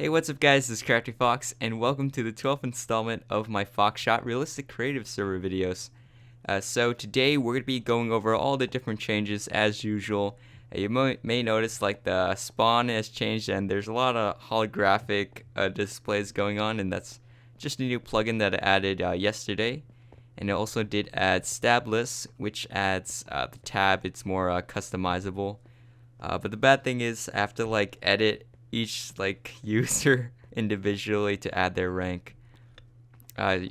Hey, what's up guys, this is Crafty Fox, and welcome to the 12th installment of my Foxshot Realistic Creative Server videos. So today we're going to be going over all the different changes as usual. You may notice like the spawn has changed and there's a lot of holographic displays going on, and that's just a new plugin that I added yesterday. And it also did add stab lists, which adds the tab. It's more customizable. But the bad thing is I have to like edit each like user individually to add their rank.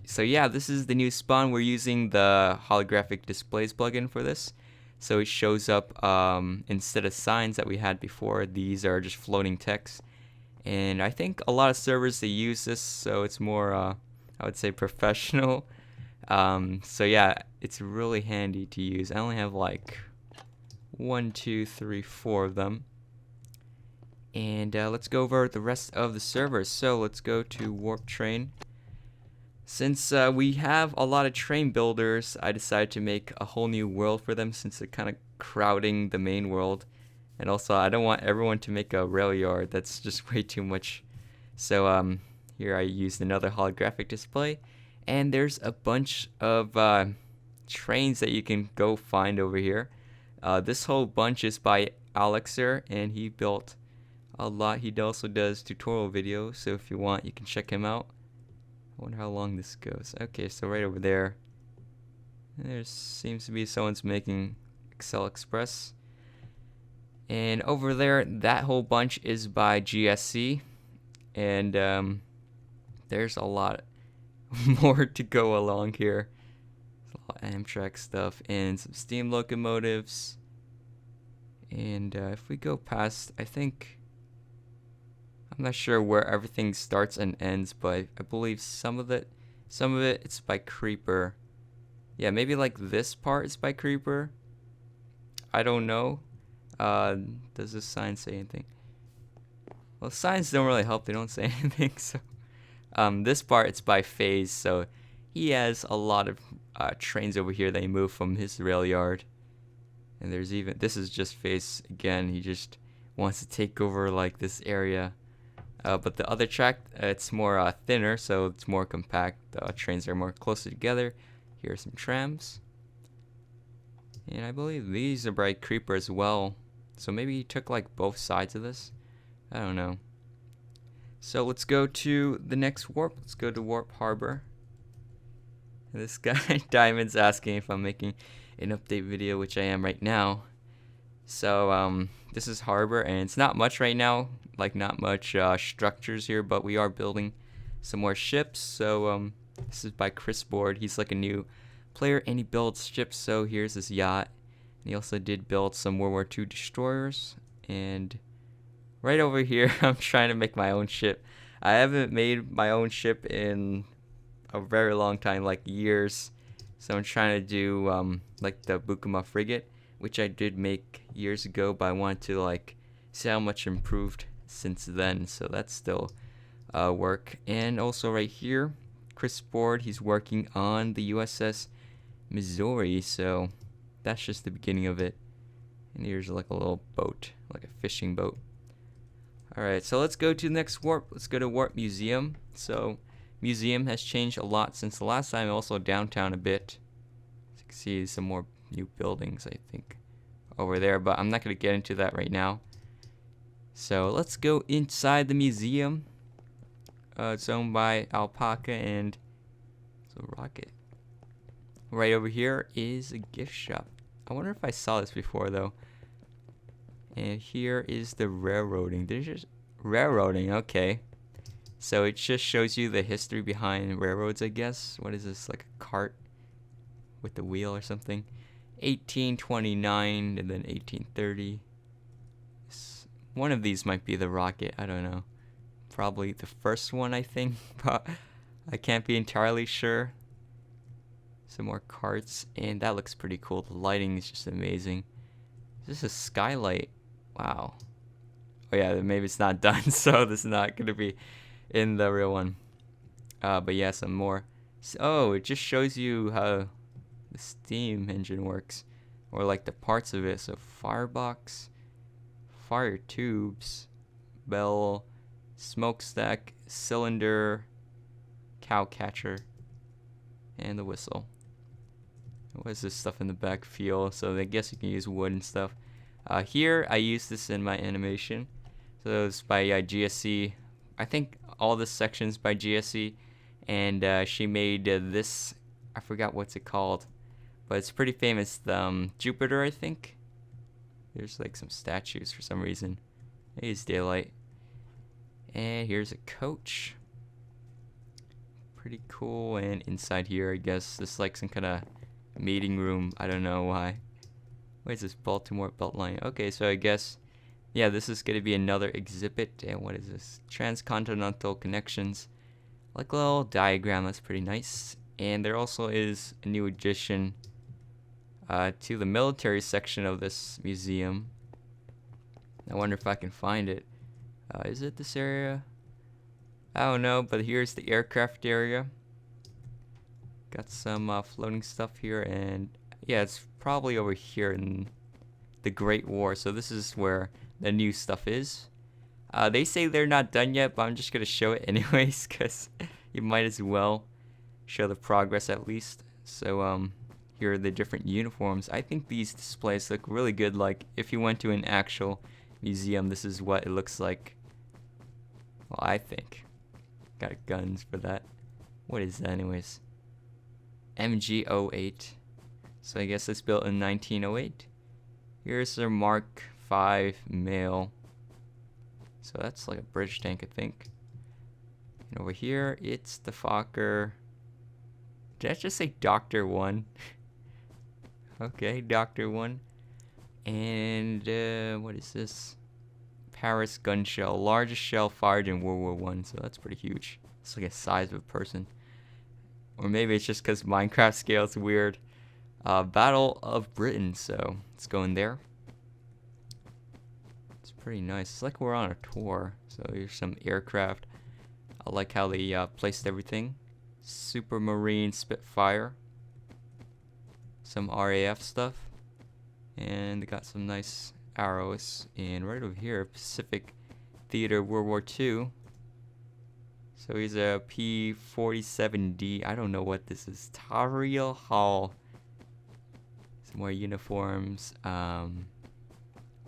So yeah, this is the new spawn. We're using the holographic displays plugin for this. So it shows up instead of signs that we had before, these are just floating text. And I think a lot of servers they use this, so it's more I would say professional. So yeah, it's really handy to use. I only have like 1, 2, 3, 4 of them. And let's go over the rest of the servers. So let's go to Warp Train. Since we have a lot of train builders, I decided to make a whole new world for them since they're kind of crowding the main world. And also I don't want everyone to make a rail yard. That's just way too much. So here I used another holographic display. And there's a bunch of trains that you can go find over here. This whole bunch is by Alexer, and he built a lot. He also does tutorial videos, so if you want you can check him out. I wonder how long this goes. Okay, so right over there seems to be someone's making Excel Express, and over there that whole bunch is by GSC, and there's a lot more to go along here. There's a lot of Amtrak stuff and some steam locomotives, and if we go past, I'm not sure where everything starts and ends, but I believe some of it it's by Creeper. Yeah, maybe like this part is by Creeper. I don't know. Does this sign say anything? Well, signs don't really help. They don't say anything. So, this part it's by Phase. So he has a lot of trains over here that he moved from his rail yard. And this is just Phase again. He just wants to take over like this area. But the other track, it's more thinner, so it's more compact. The trains are more closer together. Here are some trams. And I believe these are by Creeper as well. So maybe he took like both sides of this. I don't know. So let's go to the next warp. Let's go to Warp Harbor. This guy, Diamond's asking if I'm making an update video, which I am right now. So this is Harbor, and it's not much right now. Like not much structures here, but we are building some more ships. So this is by Chris Board. He's like a new player and he builds ships. So here's his yacht, and he also did build some World War II destroyers. And right over here I'm trying to make my own ship. I haven't made my own ship in a very long time, like years. So I'm trying to do like the Bukuma frigate, which I did make years ago, but I wanted to like see how much improved since then. So that's still work. And also right here, Chris Board, he's working on the USS Missouri. So that's just the beginning of it. And here's like a little boat, like a fishing boat. Alright, so let's go to the next warp. Let's go to Warp Museum. So Museum has changed a lot since the last time, also downtown a bit. As you can see some more new buildings, I think, over there, but I'm not going to get into that right now. So let's go inside the museum. It's owned by Alpaca, and it's a rocket. Right over here is a gift shop. I wonder if I saw this before though. And here is the railroading. There's just railroading, okay. So it just shows you the history behind railroads, I guess. What is this, like a cart with the wheel or something? 1829 and then 1830. One of these might be the rocket, I don't know. Probably the first one, I think, but I can't be entirely sure. Some more carts, and that looks pretty cool. The lighting is just amazing. Is this a skylight? Wow. Oh yeah, maybe it's not done, so this is not going to be in the real one. But yeah, some more. Oh, it just shows you how the steam engine works, or like the parts of it. So firebox, fire tubes, bell, smokestack, cylinder, cow catcher, and the whistle. What is this stuff in the back? Fuel. So I guess you can use wood and stuff. Here I use this in my animation. So it's by GSC. I think all this section's by GSC, and she made this. I forgot what's it called, but it's pretty famous. Jupiter, I think. There's like some statues for some reason. It's daylight. And here's a coach. Pretty cool. And inside here, I guess this is like some kind of meeting room. I don't know why. What is this? Baltimore Beltline. Okay, so I guess, yeah, this is going to be another exhibit. And what is this? Transcontinental connections. Like a little diagram. That's pretty nice. And there also is a new addition to the military section of this museum. I wonder if I can find it. Is it this area? I don't know, but here's the aircraft area. Got some floating stuff here, and yeah, it's probably over here in the Great War. So this is where the new stuff is. They say they're not done yet, but I'm just gonna show it anyways, because you might as well show the progress at least. So here are the different uniforms. I think these displays look really good. Like if you went to an actual museum, this is what it looks like. Well, I think. Got guns for that. What is that anyways? MG08. So I guess it's built in 1908. Here's their Mark V male. So that's like a British tank, I think. And over here, it's the Fokker. Did I just say Dr. 1? Okay, Dr. 1. And what is this? Paris gun shell. Largest shell fired in World War I. So that's pretty huge. It's like a size of a person. Or maybe it's just because Minecraft scale is weird. Battle of Britain. So let's go in there. It's pretty nice. It's like we're on a tour. So here's some aircraft. I like how they placed everything. Supermarine Spitfire. Some RAF stuff. And they got some nice arrows. And right over here, Pacific Theater World War II. So he's a P-47D. I don't know what this is. Tariel Hall. Some more uniforms. Where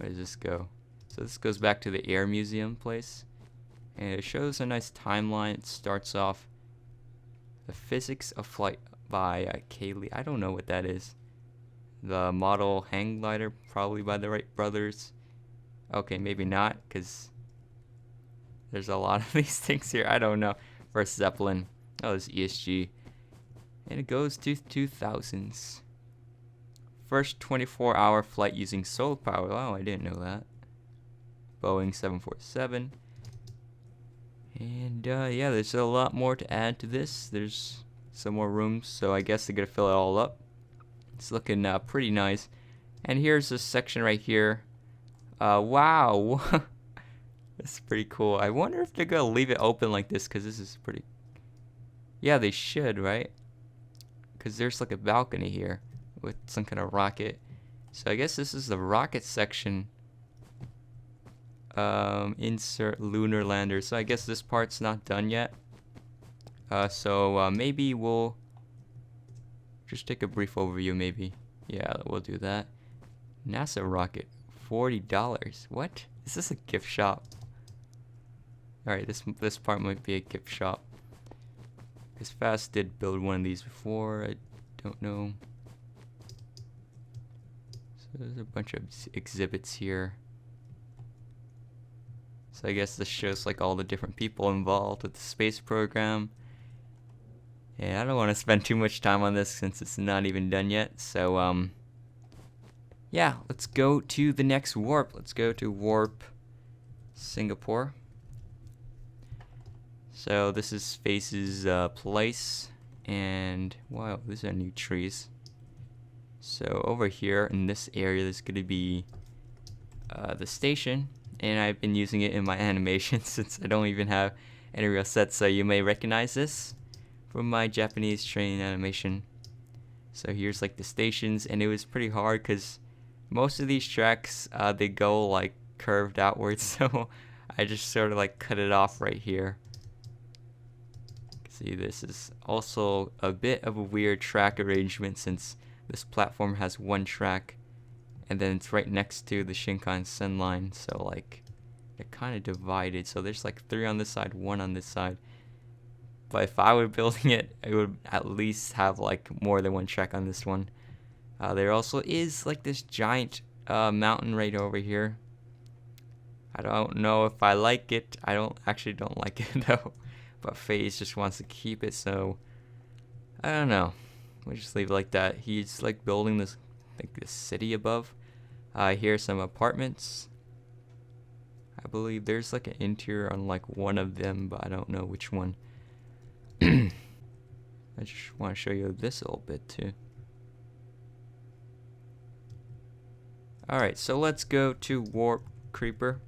does this go? So this goes back to the Air Museum place. And it shows a nice timeline. It starts off The Physics of Flight by Kaylee. I don't know what that is. The model hang glider, probably by the Wright brothers. Okay, maybe not, because there's a lot of these things here. I don't know. First Zeppelin. Oh, this ESG. And it goes to 2000s. First 24-hour flight using solar power. Oh, I didn't know that. Boeing 747. And yeah, there's a lot more to add to this. There's some more rooms, so I guess they're gonna fill it all up. It's looking pretty nice. And here's this section right here. Wow. That's pretty cool. I wonder if they're gonna leave it open like this, because this is pretty... Yeah, they should, right? Because there's like a balcony here with some kind of rocket. So I guess this is the rocket section. Insert lunar lander. So I guess this part's not done yet. So maybe we'll just take a brief overview, maybe. Yeah, we'll do that. NASA rocket, $40. What? Is this a gift shop? Alright, this part might be a gift shop. Because Fast did build one of these before. I don't know. So there's a bunch of exhibits here. So I guess this shows like all the different people involved with the space program. Yeah, I don't want to spend too much time on this since it's not even done yet. So yeah, let's go to the next warp. Let's go to warp Singapore. So this is Space's place, and wow, these are new trees. So over here in this area, there's going to be the station, and I've been using it in my animation since I don't even have any real sets. So you may recognize this from my Japanese training animation. So here's like the stations, and it was pretty hard because most of these tracks they go like curved outwards. So I just sort of like cut it off right here. See, this is also a bit of a weird track arrangement since this platform has one track and then it's right next to the Shinkansen line, so like they're kind of divided. So there's like 3 on this side, 1 on this side. But if I were building it, I would at least have like more than 1 track on this one. There also is like this giant mountain right over here. I don't know if I like it. I don't like it though. But FaZe just wants to keep it, so I don't know. We'll just leave it like that. He's like building this, like this city above. Here's some apartments. I believe there's like an interior on like one of them, but I don't know which one. I just want to show you this a little bit too. Alright, so let's go to Warp Creeper.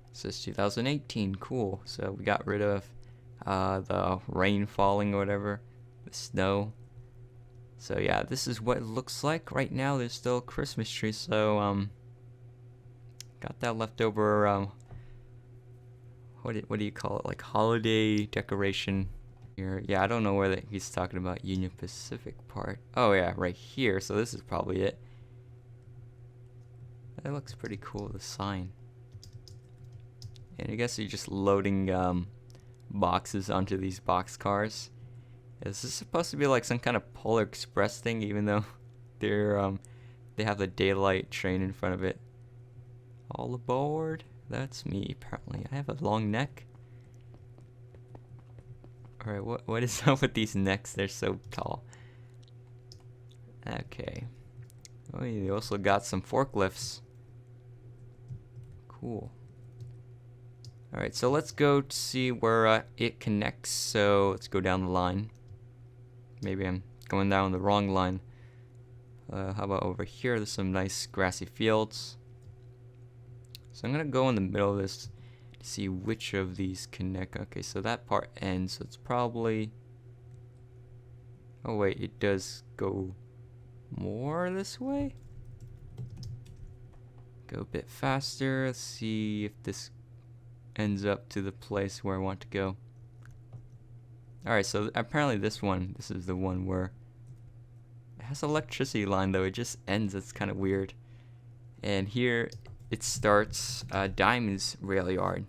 It says 2018, cool. So we got rid of the rain falling or whatever, the snow. So yeah, this is what it looks like right now. There's still a Christmas tree, so got that leftover what do you call it, like holiday decoration here. Yeah, I don't know where he's talking about Union Pacific part. Oh yeah, right here. So this is probably it. That looks pretty cool, the sign. And I guess you're just loading boxes onto these box cars. Is this supposed to be like some kind of Polar Express thing, even though they have the daylight train in front of it? All aboard. That's me, apparently. I have a long neck. Alright, what is up with these necks? They're so tall. Okay. Oh, you also got some forklifts. Cool. Alright, so let's go to see where it connects. So let's go down the line. Maybe I'm going down the wrong line. How about over here? There's some nice grassy fields. So I'm going to go in the middle of this to see which of these connect. Okay, so that part ends. So it's probably... Oh wait, it does go more this way? Go a bit faster. Let's see if this ends up to the place where I want to go. Alright, so apparently this is the one where it has an electricity line, though it just ends. It's kind of weird. And here it starts Diamond's rail yard.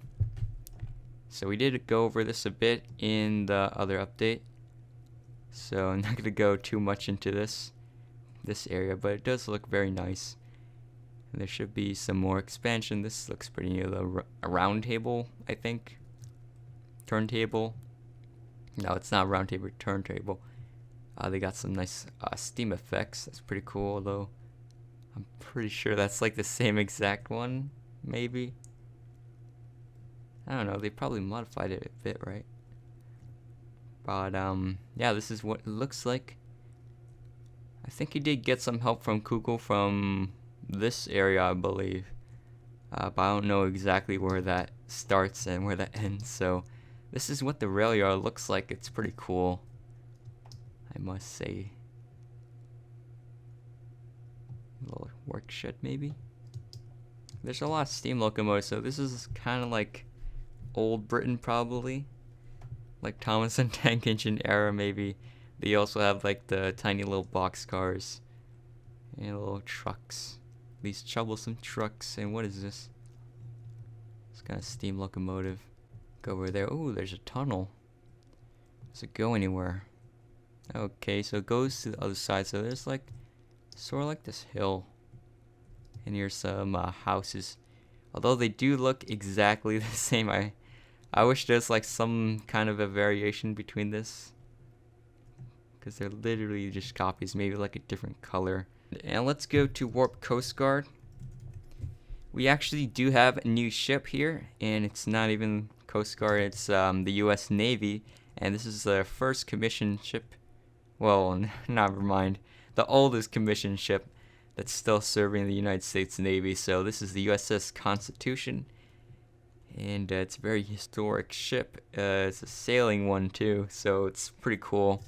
So we did go over this a bit in the other update, so I'm not going to go too much into this area, but it does look very nice. And there should be some more expansion. This looks pretty near the round table, I think. Turntable. No, it's not round table, turntable. They got some nice steam effects. That's pretty cool, though. I'm pretty sure that's like the same exact one, maybe. I don't know, they probably modified it a bit, right? But yeah, this is what it looks like. I think he did get some help from Google from this area, I believe. But I don't know exactly where that starts and where that ends. So this is what the rail yard looks like. It's pretty cool, I must say. A little work shed, maybe. There's a lot of steam locomotives, so this is kind of like old Britain, probably, like Thomas and Tank Engine era, maybe. They also have like the tiny little box cars and little trucks, these troublesome trucks. And what is this? It's kind of steam locomotive. Go over there. Oh, there's a tunnel. Does it go anywhere? Okay, so it goes to the other side. So there's like sort of like this hill, and here's some houses. Although they do look exactly the same, I wish there's like some kind of a variation between this, because they're literally just copies, maybe like a different color. And let's go to Warp Coastguard. We actually do have a new ship here, and it's not even Coastguard, it's the US Navy, and this is the first commissioned ship. Well, never mind. The oldest commissioned ship that's still serving the United States Navy. So this is the Uss Constitution, and it's a very historic ship. It's a sailing one too, so it's pretty cool.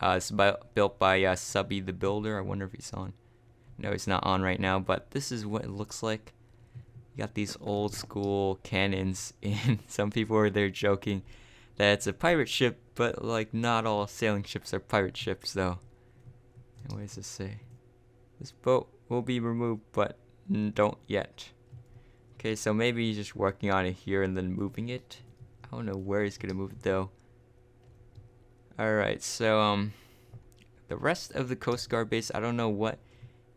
It's built by Subby the Builder. I wonder if he's on. No, he's not on right now, but this is what it looks like. You got these old school cannons, and some people are there joking that it's a pirate ship, but like not all sailing ships are pirate ships though. And what does this say? This boat will be removed, but don't yet. Okay, so maybe he's just working on it here and then moving it. I don't know where he's gonna move it though. Alright, so the rest of the Coast Guard base, I don't know what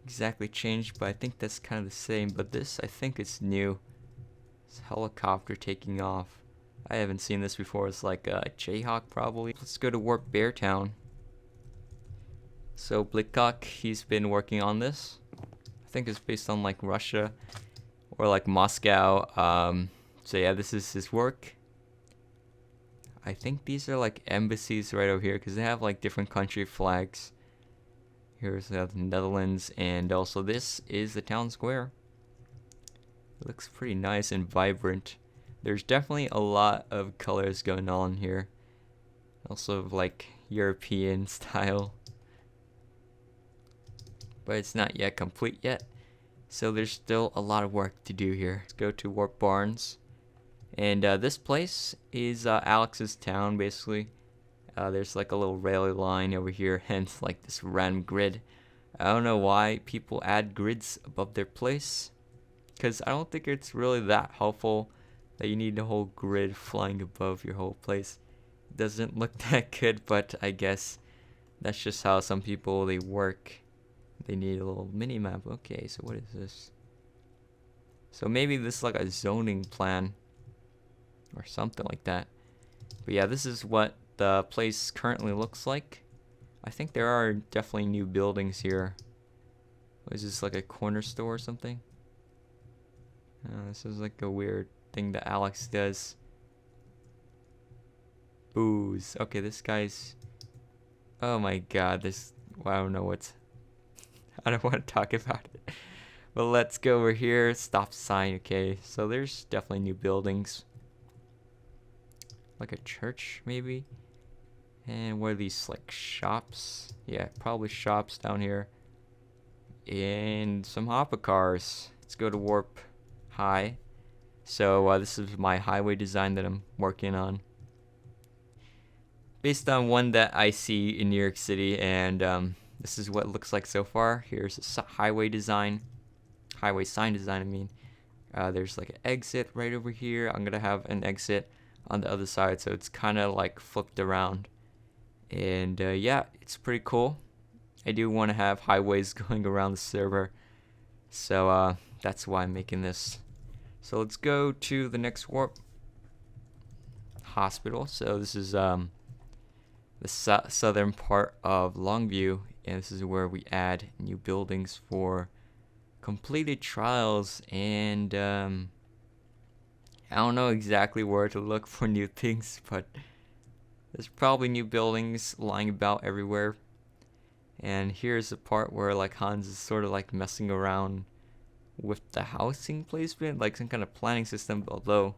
exactly changed, but I think that's kind of the same. But this, I think it's new. It's a helicopter taking off. I haven't seen this before. It's like a Jayhawk probably. Let's go to Warp Bear Town. So Blickcock, he's been working on this. I think it's based on like Russia or like Moscow. So yeah, this is his work. I think these are like embassies right over here because they have like different country flags. Here's the Netherlands, and also this is the town square. It looks pretty nice and vibrant. There's definitely a lot of colors going on here. Also like European style. But it's not yet complete yet. So there's still a lot of work to do here. Let's go to Warp Barns. And this place is Alex's town, basically. There's like a little railway line over here, hence like this random grid. I don't know why people add grids above their place, because I don't think it's really that helpful that you need the whole grid flying above your whole place. It doesn't look that good, but I guess that's just how some people they work. They need a little mini map. Okay, so what is this? So maybe this is like a zoning plan or something like that. But yeah, this is what the place currently looks like. I think there are definitely new buildings here. Is this like a corner store or something? This is like a weird thing that Alex does. Booze. Okay, this guy's... Oh my god, this... Well, I don't know what's... I don't want to talk about it. But let's go over here. Stop sign. Okay, so there's definitely new buildings. Like a church, maybe? And what are these, like shops? Yeah, probably shops down here. And some hopper cars. Let's go to Warp High. So this is my highway design that I'm working on. Based on one that I see in New York City, and this is what it looks like so far. Here's a highway design. Highway sign design, I mean. There's like an exit right over here. I'm gonna have an exit on the other side, so it's kind of like flipped around. And yeah, it's pretty cool. I do want to have highways going around the server, so that's why I'm making this. So let's go to the next warp hospital. So this is the southern part of Longview, and this is where we add new buildings for completed trials. And I don't know exactly where to look for new things, but there's probably new buildings lying about everywhere. And here's the part where like Hans is sort of like messing around with the housing placement, like some kind of planning system. Although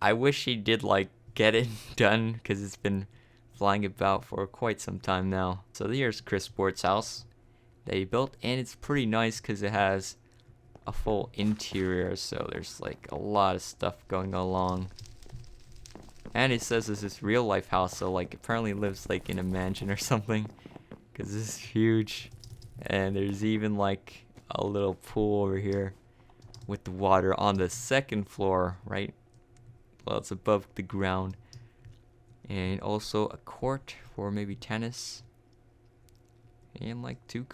I wish he did like get it done, because it's been flying about for quite some time now. So here's Chris Sport's house that he built, and it's pretty nice because it has a full interior, so there's like a lot of stuff going along. And it says this is real life house, so like apparently lives like in a mansion or something, because this is huge. And there's even like a little pool over here with the water on the second floor, right? Well, it's above the ground. And also a court for maybe tennis. And like 3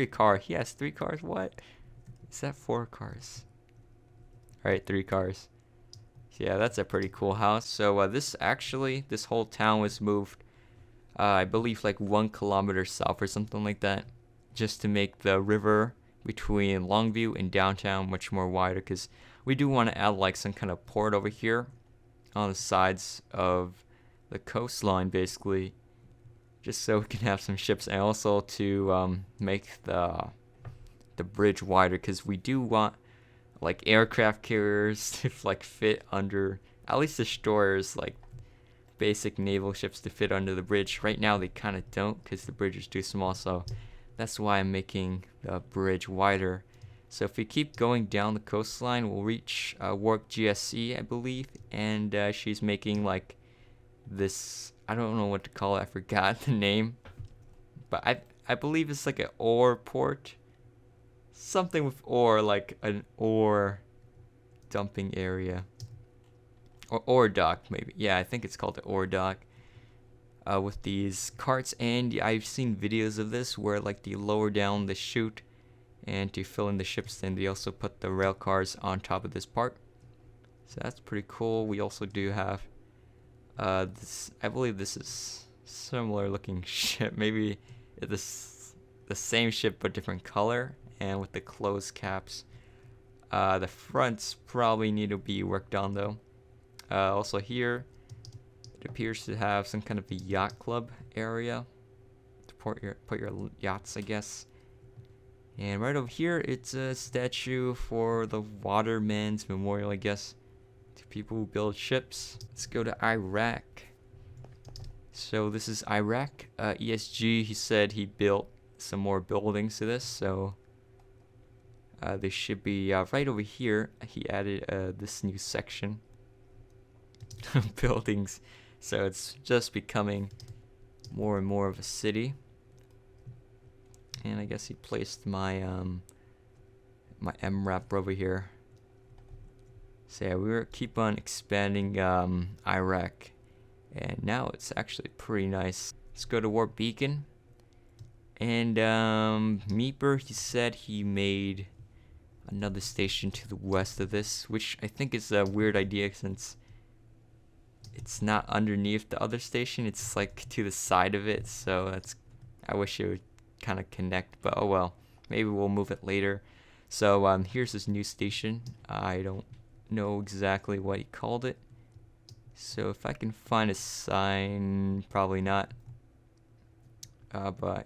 cars. He has 3 cars. What? Is that 4 cars? Alright, 3 cars. Yeah, that's a pretty cool house. So this whole town was moved, I believe like 1 kilometer south or something like that, just to make the river between Longview and downtown much more wider, because we do want to add like some kind of port over here on the sides of the coastline, basically, just so we can have some ships, and also to make the bridge wider, because we do want like aircraft carriers to like fit under, at least destroyers, like basic naval ships to fit under the bridge. Right now they kind of don't, because the bridge is too small, so that's why I'm making the bridge wider. So if we keep going down the coastline, we'll reach Warp GSC, I believe. And she's making like this, I don't know what to call it, I forgot the name. But I believe it's like an ore port. Something with ore, like an ore dumping area. Or ore dock, maybe. Yeah, I think it's called the ore dock. With these carts, and I've seen videos of this where like they lower down the chute and to fill in the ships, then they also put the rail cars on top of this part. So that's pretty cool. We also do have this, I believe this is similar looking ship, maybe this the same ship but different color, and with the closed caps. The fronts probably need to be worked on though. Also here it appears to have some kind of a yacht club area to put your yachts, I guess. And right over here, it's a statue for the Waterman's Memorial, I guess, to people who build ships. Let's go to Iraq. So this is Iraq. ESG, he said he built some more buildings to this, so they should be right over here. He added this new section of buildings, so it's just becoming more and more of a city. And I guess he placed my my MRAP over here. So yeah, we keep on expanding Iraq, and now it's actually pretty nice. Let's go to Warp Beacon. And Meeper, he said he made another station to the west of this, which I think is a weird idea since it's not underneath the other station, it's like to the side of it. So that's, I wish it would kind of connect, but oh well, maybe we'll move it later. So here's this new station. I don't know exactly what he called it, so if I can find a sign, probably not, but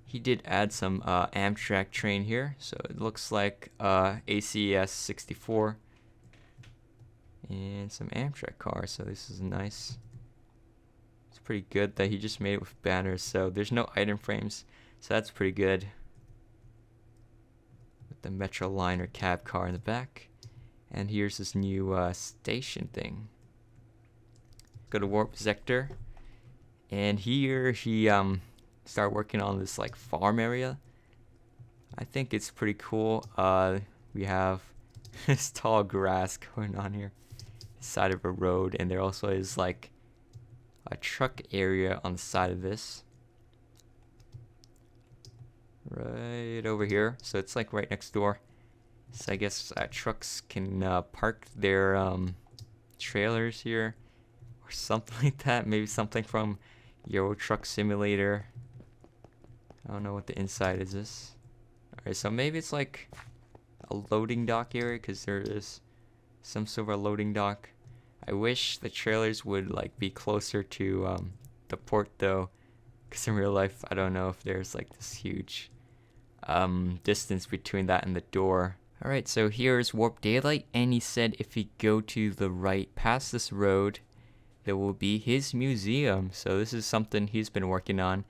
he did add some Amtrak train here, so it looks like ACS 64 and some Amtrak cars, so this is nice. It's pretty good that he just made it with banners, so there's no item frames, so that's pretty good. With the Metro line or cab car in the back. And here's this new station thing. Go to Warp Sector, and here he started working on this like farm area. I think it's pretty cool. We have this tall grass going on here, side of a road, and there also is like a truck area on the side of this, right over here. So it's like right next door. So I guess trucks can park their trailers here or something like that. Maybe something from Euro Truck Simulator. I don't know what the inside is this. Alright, so maybe it's like a loading dock area, because there is some sort of a loading dock. I wish the trailers would like be closer to the port though, because in real life I don't know if there's like this huge distance between that and the door. Alright, so here's Warp Daylight, and he said if we go to the right past this road, there will be his museum. So this is something he's been working on,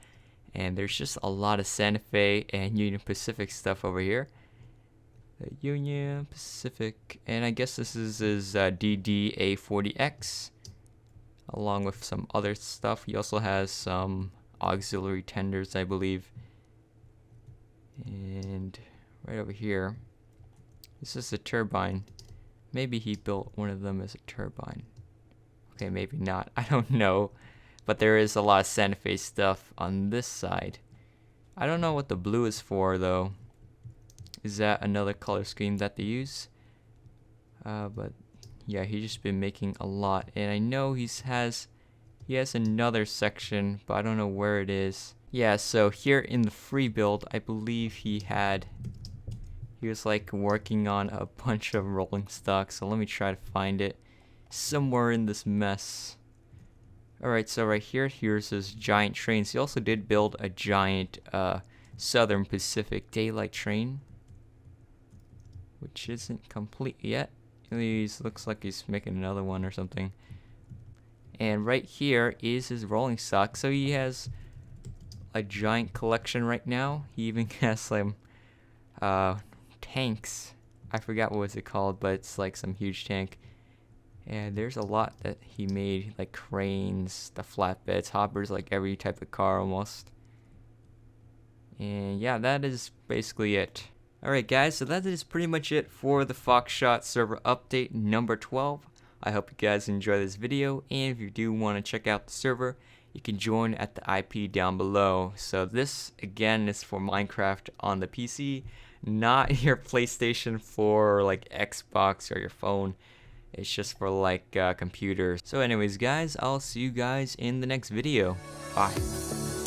and there's just a lot of Santa Fe and Union Pacific stuff over here. The Union Pacific, and I guess this is his DDA40X, along with some other stuff. He also has some auxiliary tenders, I believe. And right over here, this is a turbine. Maybe he built one of them as a turbine. Okay, maybe not. I don't know. But there is a lot of Santa Fe stuff on this side. I don't know what the blue is for, though. Is that another color scheme that they use? But yeah, he's just been making a lot. And I know he has another section, but I don't know where it is. Yeah, so here in the free build, I believe he was like working on a bunch of rolling stock. So let me try to find it somewhere in this mess. Alright, so right here, here's his giant trains. He also did build a giant Southern Pacific Daylight train, which isn't complete yet. He looks like he's making another one or something. And right here is his rolling stock. So he has a giant collection right now. He even has some 10 tanks. I forgot what was it called, but it's like some huge tank. And there's a lot that he made, like cranes, the flatbeds, hoppers, like every type of car almost. And yeah, that is basically it. Alright guys, so that is pretty much it for the Foxshot server update number 12. I hope you guys enjoy this video, and if you do want to check out the server, you can join at the IP down below. So this again is for Minecraft on the PC, not your PlayStation 4 or like Xbox or your phone. It's just for like computers. So anyways guys, I'll see you guys in the next video. Bye.